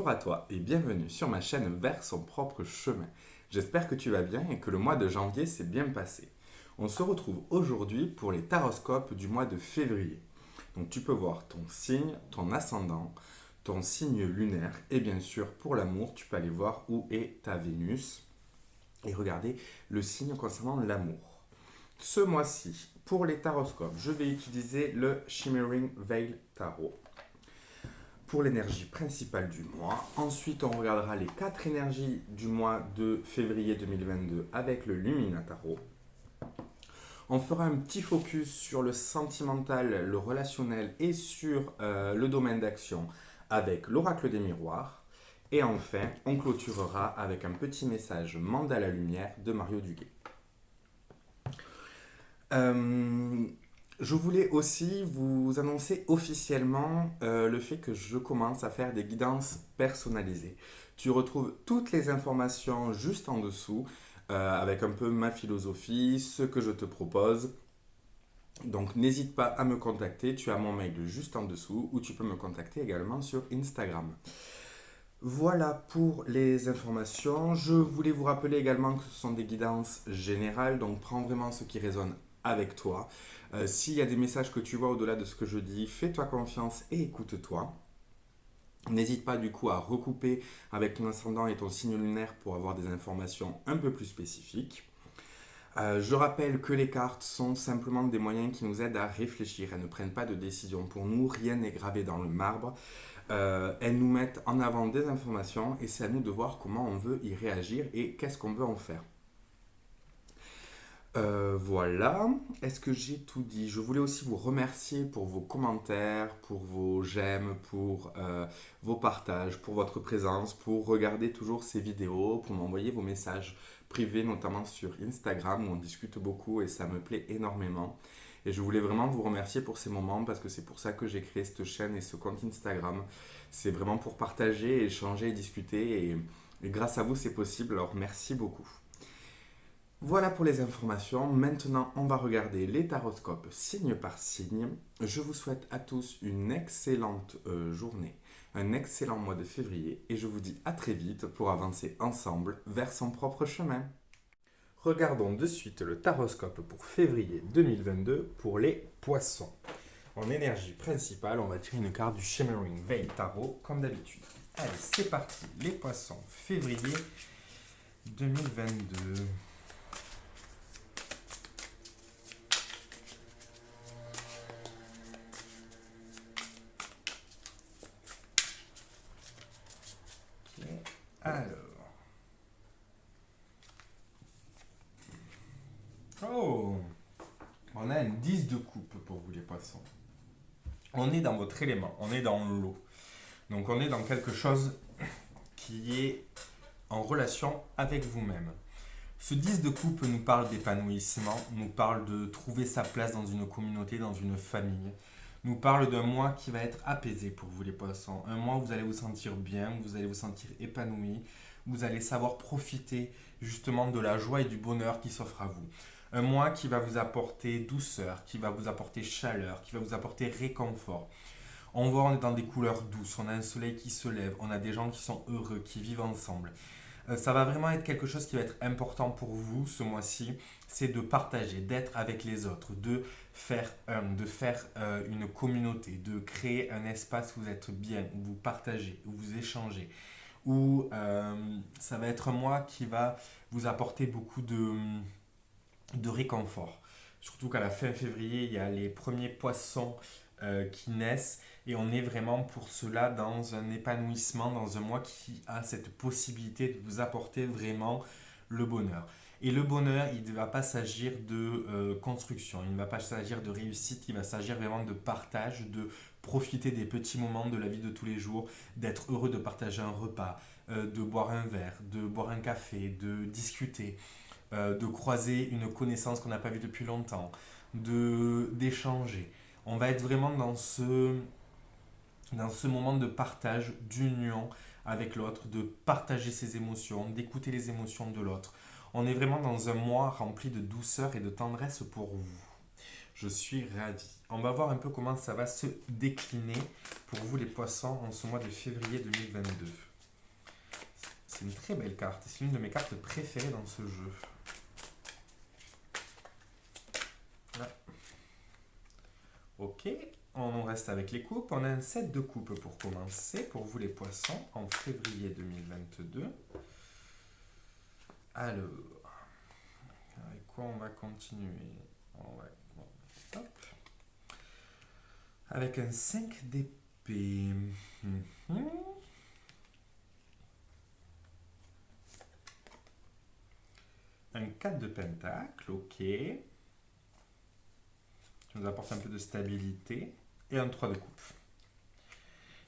Bonjour à toi et bienvenue sur ma chaîne Vers son propre chemin. J'espère que tu vas bien et que le mois de janvier s'est bien passé. On se retrouve aujourd'hui pour les taroscopes du mois de février. Donc tu peux voir ton signe, ton ascendant, ton signe lunaire et bien sûr pour l'amour, tu peux aller voir où est ta Vénus et regarder le signe concernant l'amour. Ce mois-ci, pour les taroscopes, je vais utiliser le Shimmering Veil Tarot pour l'énergie principale du mois. Ensuite, on regardera les 4 énergies du mois de février 2022 avec le Lumina Tarot. On fera un petit focus sur le sentimental, le relationnel et sur le domaine d'action avec l'oracle des miroirs. Et enfin, on clôturera avec un petit message Mandala Lumière de Mario Duguay. Je voulais aussi vous annoncer officiellement le fait que je commence à faire des guidances personnalisées. Tu retrouves toutes les informations juste en dessous avec un peu ma philosophie, ce que je te propose. Donc n'hésite pas à me contacter, tu as mon mail juste en dessous ou tu peux me contacter également sur Instagram. Voilà pour les informations. Je voulais vous rappeler également que ce sont des guidances générales, donc prends vraiment ce qui résonne avec toi. S'il y a des messages que tu vois au-delà de ce que je dis, fais-toi confiance et écoute-toi. N'hésite pas du coup à recouper avec ton ascendant et ton signe lunaire pour avoir des informations un peu plus spécifiques. Je rappelle que les cartes sont simplement des moyens qui nous aident à réfléchir. Elles ne prennent pas de décision. Pour nous, rien n'est gravé dans le marbre. Elles nous mettent en avant des informations et c'est à nous de voir comment on veut y réagir et qu'est-ce qu'on veut en faire. Voilà, est-ce que j'ai tout dit? Je voulais aussi vous remercier pour vos commentaires, pour vos j'aime, pour vos partages, pour votre présence, pour regarder toujours ces vidéos, pour m'envoyer vos messages privés, notamment sur Instagram où on discute beaucoup et ça me plaît énormément. Et je voulais vraiment vous remercier pour ces moments parce que c'est pour ça que j'ai créé cette chaîne et ce compte Instagram. C'est vraiment pour partager, échanger, discuter et grâce à vous c'est possible, alors merci beaucoup. Voilà pour les informations. Maintenant, on va regarder les taroscopes signe par signe. Je vous souhaite à tous une excellente journée, un excellent mois de février et je vous dis à très vite pour avancer ensemble vers son propre chemin. Regardons de suite le taroscope pour février 2022 pour les poissons. En énergie principale, on va tirer une carte du Shimmering Veil Tarot comme d'habitude. Allez, c'est parti. Les poissons, février 2022. Alors. Oh! On a un 10 de coupe pour vous les poissons. On est dans votre élément, on est dans l'eau. Donc on est dans quelque chose qui est en relation avec vous-même. Ce 10 de coupe nous parle d'épanouissement, nous parle de trouver sa place dans une communauté, dans une famille. Nous parle d'un mois qui va être apaisé pour vous les poissons. Un mois où vous allez vous sentir bien, vous allez vous sentir épanoui, vous allez savoir profiter justement de la joie et du bonheur qui s'offre à vous. Un mois qui va vous apporter douceur, qui va vous apporter chaleur, qui va vous apporter réconfort. On voit, on est dans des couleurs douces, on a un soleil qui se lève, on a des gens qui sont heureux, qui vivent ensemble. Ça va vraiment être quelque chose qui va être important pour vous ce mois-ci, c'est de partager, d'être avec les autres, de faire une communauté, de créer un espace où vous êtes bien, où vous partagez, où vous échangez, où ça va être un mois qui va vous apporter beaucoup de réconfort. Surtout qu'à la fin février, il y a les premiers poissons qui naissent et on est vraiment pour cela dans un épanouissement, dans un mois qui a cette possibilité de vous apporter vraiment le bonheur. Et le bonheur, il ne va pas s'agir de construction, il ne va pas s'agir de réussite, il va s'agir vraiment de partage, de profiter des petits moments de la vie de tous les jours, d'être heureux de partager un repas, de boire un verre, de boire un café, de discuter, de croiser une connaissance qu'on n'a pas vue depuis longtemps, d'échanger. On va être vraiment dans ce moment de partage, d'union avec l'autre, de partager ses émotions, d'écouter les émotions de l'autre. On est vraiment dans un mois rempli de douceur et de tendresse pour vous. Je suis ravi. On va voir un peu comment ça va se décliner pour vous les poissons en ce mois de février 2022. C'est une très belle carte. C'est l'une de mes cartes préférées dans ce jeu. Là. Ok, on en reste avec les coupes. On a un set de coupes pour commencer, pour vous les poissons, en février 2022. Alors, avec quoi on va continuer? Hop. Avec un 5 d'épée. Un 4 de pentacle, ok. Qui nous apporte un peu de stabilité. Et un 3 de coupe.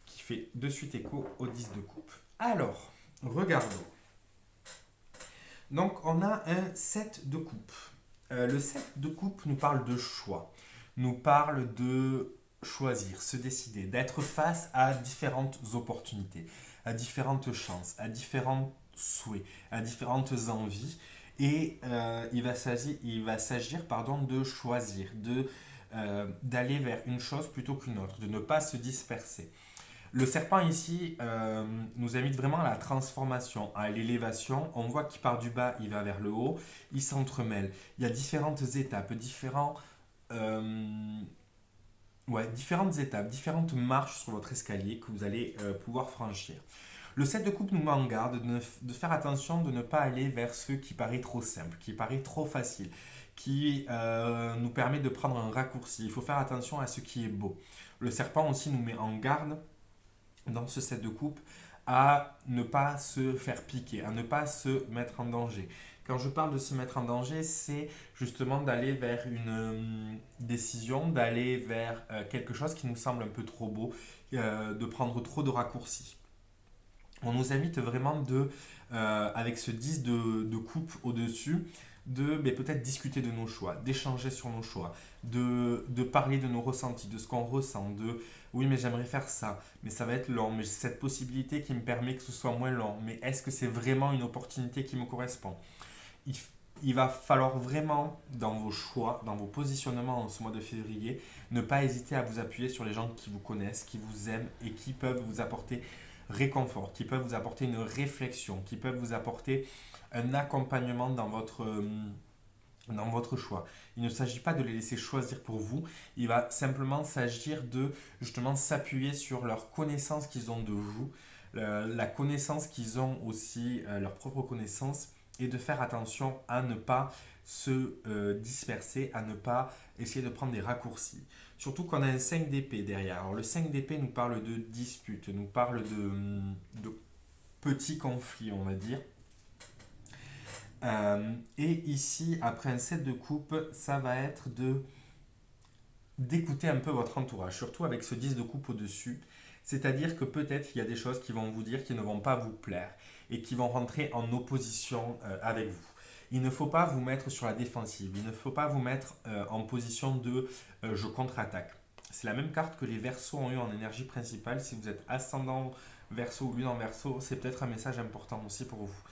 Qui fait de suite écho au 10 de coupe. Alors, regardons. Donc, on a un 7 de coupe. Le 7 de coupe nous parle de choix. Nous parle de choisir, se décider, d'être face à différentes opportunités, à différentes chances, à différents souhaits, à différentes envies. Et il va s'agir de choisir, d'aller vers une chose plutôt qu'une autre, de ne pas se disperser. Le serpent ici nous invite vraiment à la transformation, à l'élévation. On voit qu'il part du bas, il va vers le haut, il s'entremêle. Il y a différentes étapes, différentes marches sur votre escalier que vous allez pouvoir franchir. Le 7 de coupe nous met en garde de faire attention de ne pas aller vers ce qui paraît trop simple, qui paraît trop facile, qui nous permet de prendre un raccourci. Il faut faire attention à ce qui est beau. Le serpent aussi nous met en garde dans ce 7 de coupe à ne pas se faire piquer, à ne pas se mettre en danger. Quand je parle de se mettre en danger, c'est justement d'aller vers une décision, d'aller vers quelque chose qui nous semble un peu trop beau, de prendre trop de raccourcis. On nous invite vraiment avec ce 10 de coupe au-dessus, de peut-être discuter de nos choix, d'échanger sur nos choix, de parler de nos ressentis, de ce qu'on ressent, de oui mais j'aimerais faire ça, mais ça va être long, mais j'ai cette possibilité qui me permet que ce soit moins long, mais est-ce que c'est vraiment une opportunité qui me correspond? Il va falloir vraiment, dans vos choix, dans vos positionnements en ce mois de février, ne pas hésiter à vous appuyer sur les gens qui vous connaissent, qui vous aiment et qui peuvent vous apporter réconfort, qui peuvent vous apporter une réflexion, qui peuvent vous apporter un accompagnement dans votre choix. Il ne s'agit pas de les laisser choisir pour vous, il va simplement s'agir de justement s'appuyer sur leur connaissance qu'ils ont de vous, la connaissance qu'ils ont aussi, leur propre connaissance, et de faire attention à ne pas se disperser, à ne pas essayer de prendre des raccourcis. Surtout qu'on a un 5 d'épée derrière. Alors le 5 d'épée nous parle de dispute, nous parle de petits conflits, on va dire. Et ici, après un 7 de coupe, ça va être d'écouter un peu votre entourage, surtout avec ce 10 de coupe au-dessus. C'est-à-dire que peut-être il y a des choses qui vont vous dire qui ne vont pas vous plaire et qui vont rentrer en opposition avec vous. Il ne faut pas vous mettre sur la défensive, il ne faut pas vous mettre en position de je contre-attaque. C'est la même carte que les Verseaux ont eu en énergie principale. Si vous êtes ascendant Verseau ou lune en Verseau, c'est peut-être un message important aussi pour vous.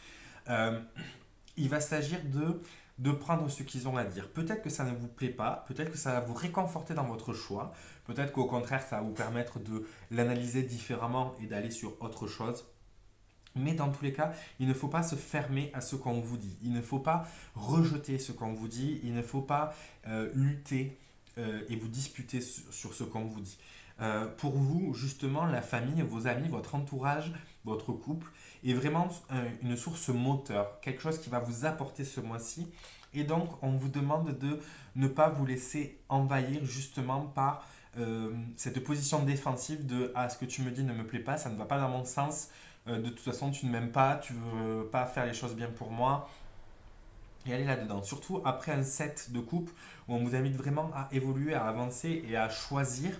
Il va s'agir de prendre ce qu'ils ont à dire. Peut-être que ça ne vous plaît pas, peut-être que ça va vous réconforter dans votre choix, peut-être qu'au contraire, ça va vous permettre de l'analyser différemment et d'aller sur autre chose. Mais dans tous les cas, il ne faut pas se fermer à ce qu'on vous dit. Il ne faut pas rejeter ce qu'on vous dit. Il ne faut pas lutter et vous disputer sur ce qu'on vous dit. Pour vous, justement, la famille, vos amis, votre entourage, votre couple est vraiment une source moteur, quelque chose qui va vous apporter ce mois-ci. Et donc, on vous demande de ne pas vous laisser envahir justement par cette position défensive de « Ah, ce que tu me dis ne me plaît pas, ça ne va pas dans mon sens. De toute façon, tu ne m'aimes pas, tu ne veux pas faire les choses bien pour moi. » Et aller là-dedans. Surtout après un set de coupe où on vous invite vraiment à évoluer, à avancer et à choisir.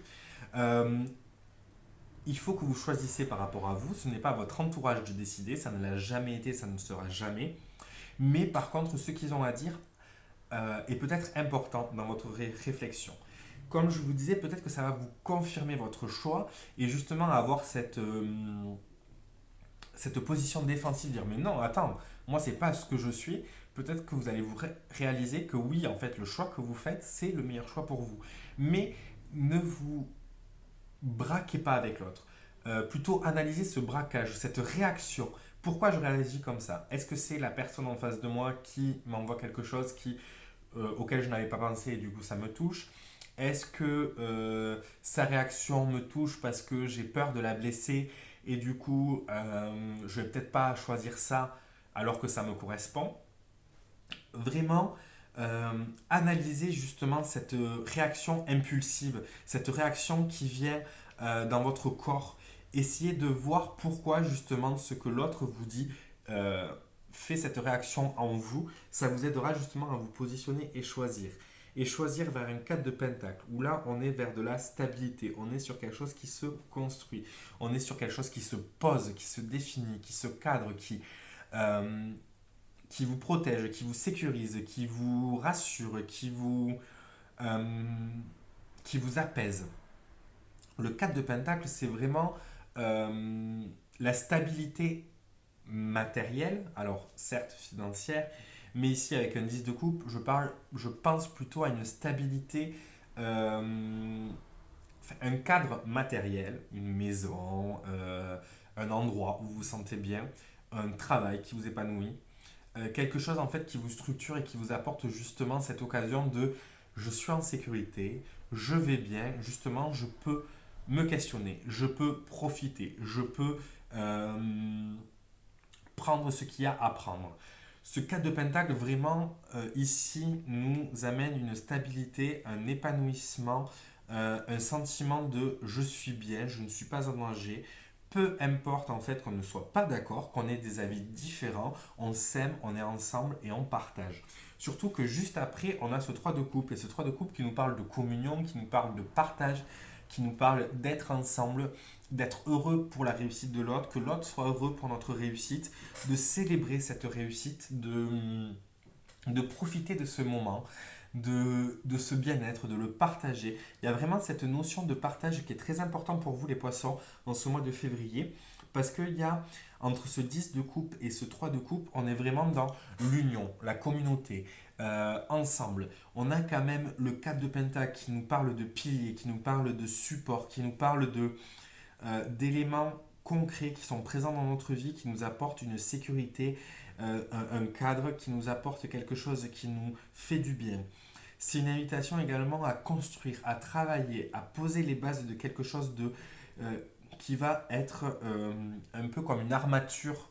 Il faut que vous choisissez par rapport à vous. Ce n'est pas votre entourage de décider, ça ne l'a jamais été, ça ne le sera jamais. Mais par contre, ce qu'ils ont à dire est peut-être important dans votre réflexion. Comme je vous disais, peut-être que ça va vous confirmer votre choix et justement avoir cette position défensive, dire mais non, attends, moi c'est pas ce que je suis. Peut-être que vous allez vous réaliser que oui, en fait, le choix que vous faites, c'est le meilleur choix pour vous. Mais ne vous braquez pas avec l'autre. plutôt analyser ce braquage, cette réaction. Pourquoi je réagis comme ça? Est-ce que c'est la personne en face de moi qui m'envoie quelque chose auquel je n'avais pas pensé et du coup ça me touche? Est-ce que sa réaction me touche parce que j'ai peur de la blesser et du coup je vais peut-être pas choisir ça alors que ça me correspond? Vraiment analyser justement cette réaction impulsive, cette réaction qui vient dans votre corps. Essayez de voir pourquoi justement ce que l'autre vous dit euh, fait cette réaction en vous. Ça vous aidera justement à vous positionner et choisir. Et choisir vers un 4 de pentacle, où là on est vers de la stabilité, on est sur quelque chose qui se construit, on est sur quelque chose qui se pose, qui se définit, qui se cadre, euh, qui vous protège, qui vous sécurise, qui vous rassure, euh, qui vous apaise. Le 4 de Pentacle, c'est vraiment la stabilité matérielle, alors certes financière, mais ici avec un 10 de coupe, je pense plutôt à une stabilité, un cadre matériel, une maison, un endroit où vous vous sentez bien, un travail qui vous épanouit, quelque chose en fait qui vous structure et qui vous apporte justement cette occasion de je suis en sécurité, je vais bien, justement je peux me questionner, je peux profiter, je peux prendre ce qu'il y a à prendre. Ce 4 de Pentacle, vraiment, ici, nous amène une stabilité, un épanouissement, un sentiment de je suis bien, je ne suis pas en danger. Peu importe en fait qu'on ne soit pas d'accord, qu'on ait des avis différents, on s'aime, on est ensemble et on partage. Surtout que juste après, on a ce 3 de coupe, et ce 3 de coupe qui nous parle de communion, qui nous parle de partage, qui nous parle d'être ensemble, d'être heureux pour la réussite de l'autre, que l'autre soit heureux pour notre réussite, de célébrer cette réussite, de profiter de ce moment, de ce bien-être, de le partager. Il y a vraiment cette notion de partage qui est très importante pour vous les poissons dans ce mois de février, parce qu'il y a entre ce 10 de coupe et ce 3 de coupe, on est vraiment dans l'union, la communauté, ensemble. On a quand même le 4 de pentacle qui nous parle de piliers, qui nous parle de support, qui nous parle d'éléments concrets qui sont présents dans notre vie, qui nous apportent une sécurité, un cadre, qui nous apporte quelque chose qui nous fait du bien. C'est une invitation également à construire, à travailler, à poser les bases de quelque chose qui va être un peu comme une armature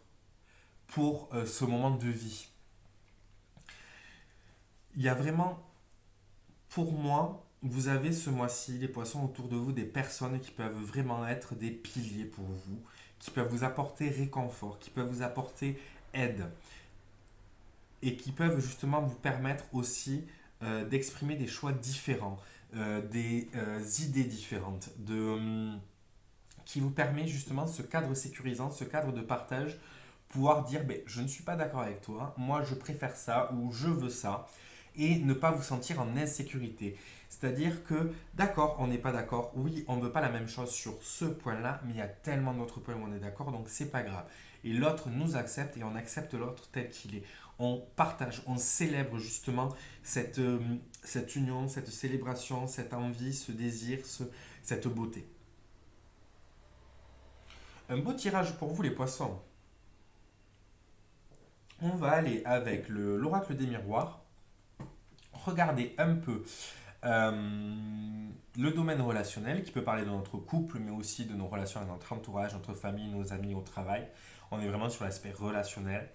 pour ce moment de vie. Il y a vraiment, pour moi, vous avez ce mois-ci, les poissons, autour de vous, des personnes qui peuvent vraiment être des piliers pour vous, qui peuvent vous apporter réconfort, qui peuvent vous apporter aide et qui peuvent justement vous permettre aussi d'exprimer des choix différents, des idées différentes, qui vous permet justement ce cadre sécurisant, ce cadre de partage, pouvoir dire ben, je ne suis pas d'accord avec toi, moi je préfère ça ou je veux ça, et ne pas vous sentir en insécurité. C'est-à-dire que, d'accord, on n'est pas d'accord, oui, on ne veut pas la même chose sur ce point-là, mais il y a tellement d'autres points où on est d'accord, donc c'est pas grave. Et l'autre nous accepte et on accepte l'autre tel qu'il est. On partage, on célèbre justement cette union, cette célébration, cette envie, ce désir, cette beauté. Un beau tirage pour vous les poissons. On va aller avec l'oracle des miroirs. Regardez un peu le domaine relationnel qui peut parler de notre couple, mais aussi de nos relations avec notre entourage, notre famille, nos amis au travail. On est vraiment sur l'aspect relationnel.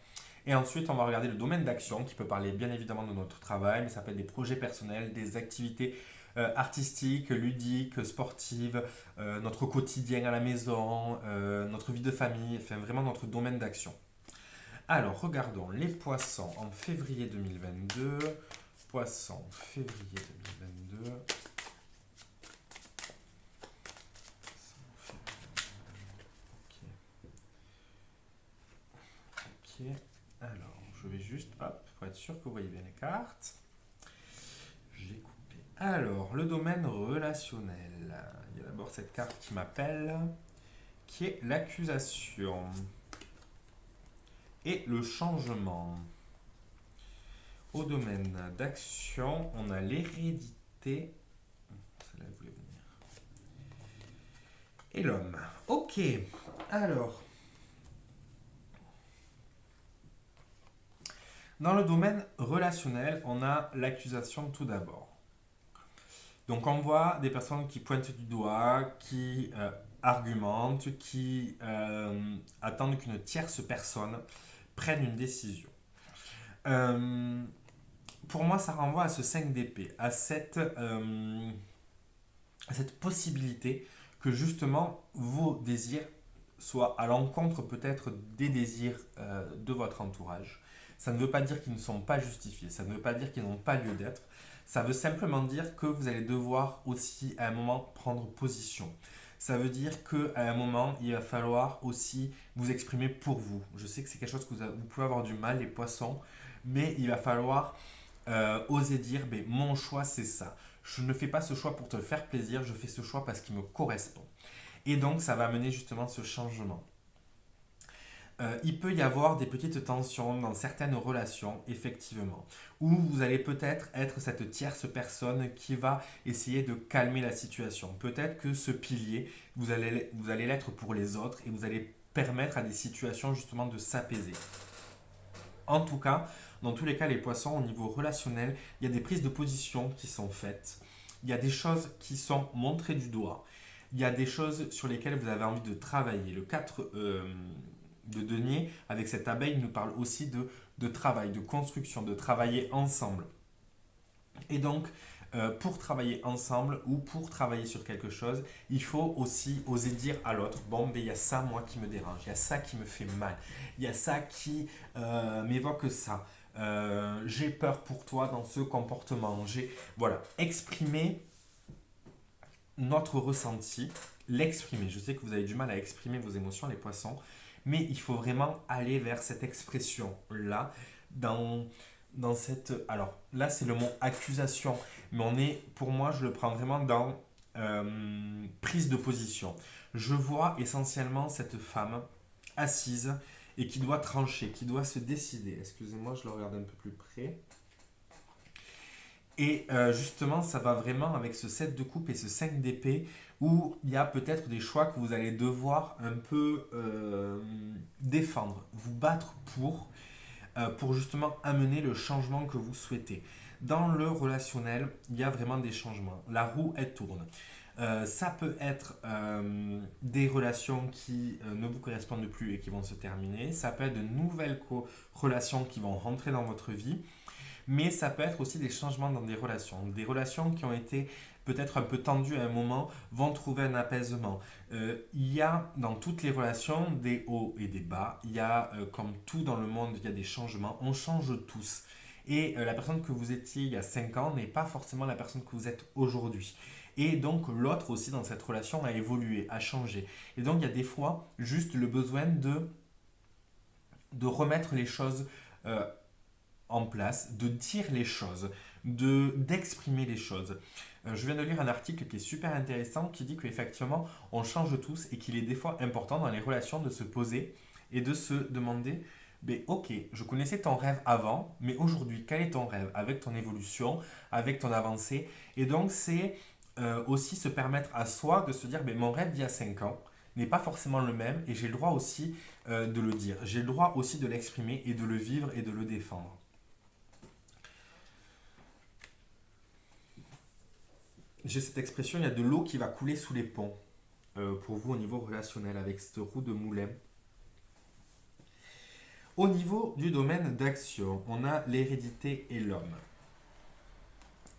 Et ensuite, on va regarder le domaine d'action qui peut parler bien évidemment de notre travail, mais ça peut être des projets personnels, des activités artistiques, ludiques, sportives, notre quotidien à la maison, notre vie de famille, enfin vraiment notre domaine d'action. Alors, regardons les poissons en février 2022. Poissons, février 2022. Ok. Alors, je vais juste, hop, pour être sûr que vous voyez bien les cartes. J'ai coupé. Alors, le domaine relationnel. Il y a d'abord cette carte qui m'appelle, qui est l'accusation et le changement. Au domaine d'action, on a l'hérédité. Celle-là, elle voulait venir. et l'homme. Ok, alors, dans le domaine relationnel, on a l'accusation tout d'abord. Donc on voit des personnes qui pointent du doigt, qui argumentent, qui attendent qu'une tierce personne prenne une décision. Euh, pour moi, ça renvoie à ce 5 d'épée, à cette possibilité que justement vos désirs soient à l'encontre peut-être des désirs de votre entourage. Ça ne veut pas dire qu'ils ne sont pas justifiés, ça ne veut pas dire qu'ils n'ont pas lieu d'être, ça veut simplement dire que vous allez devoir aussi à un moment prendre position. Ça veut dire qu'à un moment, il va falloir aussi vous exprimer pour vous. Je sais que c'est quelque chose que vous pouvez avoir du mal, les poissons, mais il va falloir oser dire, ben, mon choix c'est ça. Je ne fais pas ce choix pour te faire plaisir, je fais ce choix parce qu'il me correspond. Et donc ça va amener justement ce changement. Il peut y avoir des petites tensions dans certaines relations, effectivement, où vous allez peut-être être cette tierce personne qui va essayer de calmer la situation. Peut-être que ce pilier, vous allez l'être pour les autres et vous allez permettre à des situations justement de s'apaiser. En tout cas, dans tous les cas, les poissons, au niveau relationnel, il y a des prises de position qui sont faites. Il y a des choses qui sont montrées du doigt. Il y a des choses sur lesquelles vous avez envie de travailler. Le 4 de denier, avec cette abeille, nous parle aussi de travail, de construction, de travailler ensemble. Et donc, pour travailler ensemble ou pour travailler sur quelque chose, il faut aussi oser dire à l'autre, bon, ben, il y a ça, moi, qui me dérange, il y a ça qui me fait mal, il y a ça qui m'évoque ça. J'ai peur pour toi dans ce comportement. Voilà, exprimer notre ressenti, l'exprimer. Je sais que vous avez du mal à exprimer vos émotions, les poissons, mais il faut vraiment aller vers cette expression-là, dans cette... Alors, là, c'est le mot accusation, mais pour moi, je le prends vraiment dans prise de position. Je vois essentiellement cette femme assise et qui doit trancher, qui doit se décider. Excusez-moi, je le regarde un peu plus près. Et justement, ça va vraiment avec ce 7 de coupe et ce 5 d'épée où il y a peut-être des choix que vous allez devoir un peu défendre, vous battre pour justement amener le changement que vous souhaitez. Dans le relationnel, il y a vraiment des changements. La roue, elle tourne. Ça peut être des relations qui ne vous correspondent plus et qui vont se terminer. Ça peut être de nouvelles relations qui vont rentrer dans votre vie. Mais ça peut être aussi des changements dans des relations. Des relations qui ont été peut-être un peu tendues à un moment vont trouver un apaisement. Il y a dans toutes les relations des hauts et des bas. Il y a, comme tout dans le monde, il y a des changements. On change tous. Et la personne que vous étiez il y a 5 ans n'est pas forcément la personne que vous êtes aujourd'hui. Et donc l'autre aussi dans cette relation a évolué, a changé. Et donc il y a des fois juste le besoin de remettre les choses en place, de dire les choses, d'exprimer les choses. Je viens de lire un article qui est super intéressant qui dit qu'effectivement on change tous et qu'il est des fois important dans les relations de se poser et de se demander mais ok, je connaissais ton rêve avant, mais aujourd'hui, quel est ton rêve avec ton évolution, avec ton avancée. Et donc c'est aussi se permettre à soi de se dire mais mon rêve d'il y a 5 ans n'est pas forcément le même et j'ai le droit aussi de le dire. J'ai le droit aussi de l'exprimer et de le vivre et de le défendre. J'ai cette expression, il y a de l'eau qui va couler sous les ponts pour vous au niveau relationnel avec cette roue de moulin. Au niveau du domaine d'action, on a l'hérédité et l'homme.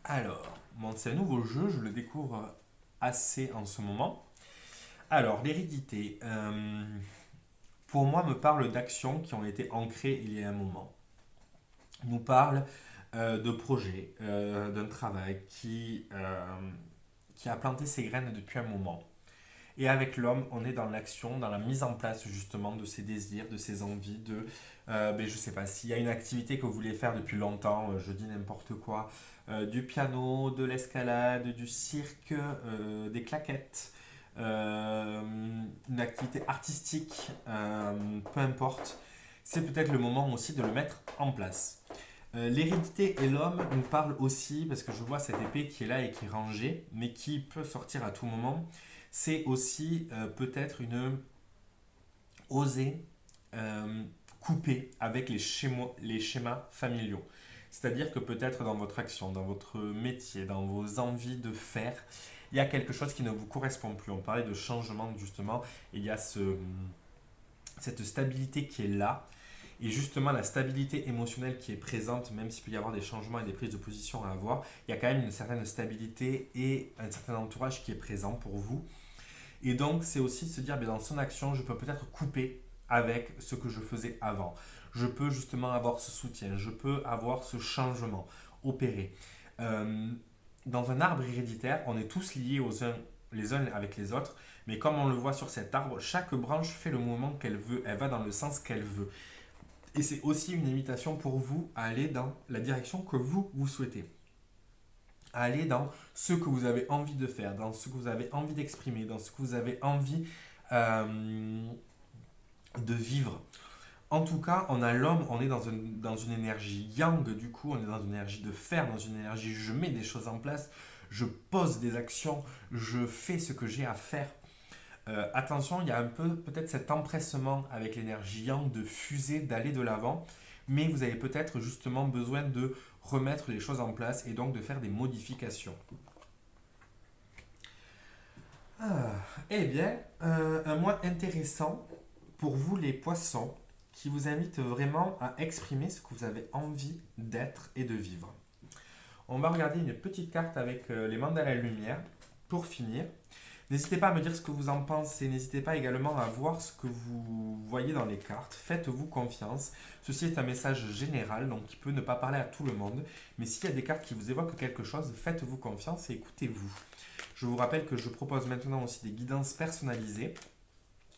Alors, bon, c'est un nouveau jeu, je le découvre assez en ce moment. Alors, l'hérédité, pour moi, me parle d'actions qui ont été ancrées il y a un moment. Nous parle de projets, d'un travail qui a planté ses graines depuis un moment. Et avec l'homme, on est dans l'action, dans la mise en place justement de ses désirs, de ses envies, ben, je sais pas, s'il y a une activité que vous voulez faire depuis longtemps, je dis n'importe quoi, du piano, de l'escalade, du cirque, des claquettes, une activité artistique, peu importe, c'est peut-être le moment aussi de le mettre en place. L'hérédité et l'homme nous parlent aussi, parce que je vois cette épée qui est là et qui est rangée, mais qui peut sortir à tout moment. c'est aussi peut-être oser couper avec les schémas familiaux. C'est-à-dire que peut-être dans votre action, dans votre métier, dans vos envies de faire, il y a quelque chose qui ne vous correspond plus. On parlait de changement justement, et il y a cette stabilité qui est là. Et justement, la stabilité émotionnelle qui est présente, même s'il peut y avoir des changements et des prises de position à avoir, il y a quand même une certaine stabilité et un certain entourage qui est présent pour vous. Et donc, c'est aussi de se dire, dans son action, je peux peut-être couper avec ce que je faisais avant. Je peux justement avoir ce soutien, je peux avoir ce changement opéré. Dans un arbre héréditaire, on est tous liés les uns avec les autres, mais comme on le voit sur cet arbre, chaque branche fait le mouvement qu'elle veut, elle va dans le sens qu'elle veut. Et c'est aussi une invitation pour vous à aller dans la direction que vous souhaitez. À aller dans ce que vous avez envie de faire, dans ce que vous avez envie d'exprimer, dans ce que vous avez envie de vivre. En tout cas, on a l'homme, on est dans une énergie yang, du coup, on est dans une énergie de faire, dans une énergie je mets des choses en place, je pose des actions, je fais ce que j'ai à faire. Attention, il y a un peu peut-être cet empressement avec l'énergie yang de fuser, d'aller de l'avant, mais vous avez peut-être justement besoin de remettre les choses en place et donc de faire des modifications. Eh bien, un mois intéressant pour vous les poissons, qui vous invite vraiment à exprimer ce que vous avez envie d'être et de vivre. On va regarder une petite carte avec les mandales lumière pour finir. N'hésitez pas à me dire ce que vous en pensez. N'hésitez pas également à voir ce que vous voyez dans les cartes. Faites-vous confiance. Ceci est un message général, donc qui peut ne pas parler à tout le monde. Mais s'il y a des cartes qui vous évoquent quelque chose, faites-vous confiance et écoutez-vous. Je vous rappelle que je propose maintenant aussi des guidances personnalisées.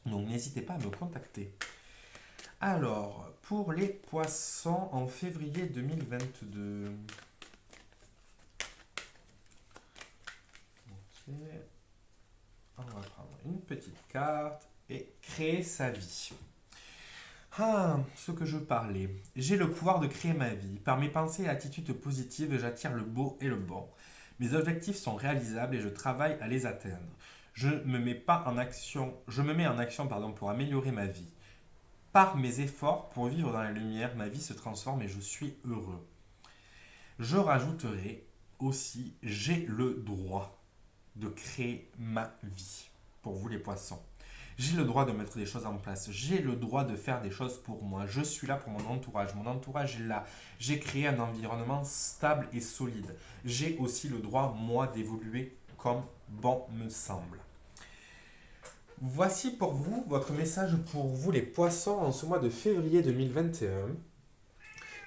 Donc n'hésitez pas à me contacter. Alors, pour les poissons en février 2022. Ok. On va prendre une petite carte et créer sa vie. Ce que je parlais. J'ai le pouvoir de créer ma vie. Par mes pensées et attitudes positives, j'attire le beau et le bon. Mes objectifs sont réalisables et je travaille à les atteindre. Je me mets en action pour améliorer ma vie. Par mes efforts pour vivre dans la lumière, ma vie se transforme et je suis heureux. Je rajouterai aussi, j'ai le droit de créer ma vie. Pour vous les poissons. J'ai le droit de mettre des choses en place. J'ai le droit de faire des choses pour moi. Je suis là pour mon entourage. Mon entourage est là. J'ai créé un environnement stable et solide. J'ai aussi le droit, moi, d'évoluer comme bon me semble. Voici pour vous votre message pour vous les poissons en ce mois de février 2021.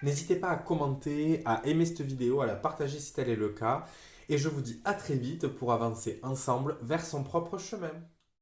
N'hésitez pas à commenter, à aimer cette vidéo, à la partager si tel est le cas. Et je vous dis à très vite pour avancer ensemble vers son propre chemin.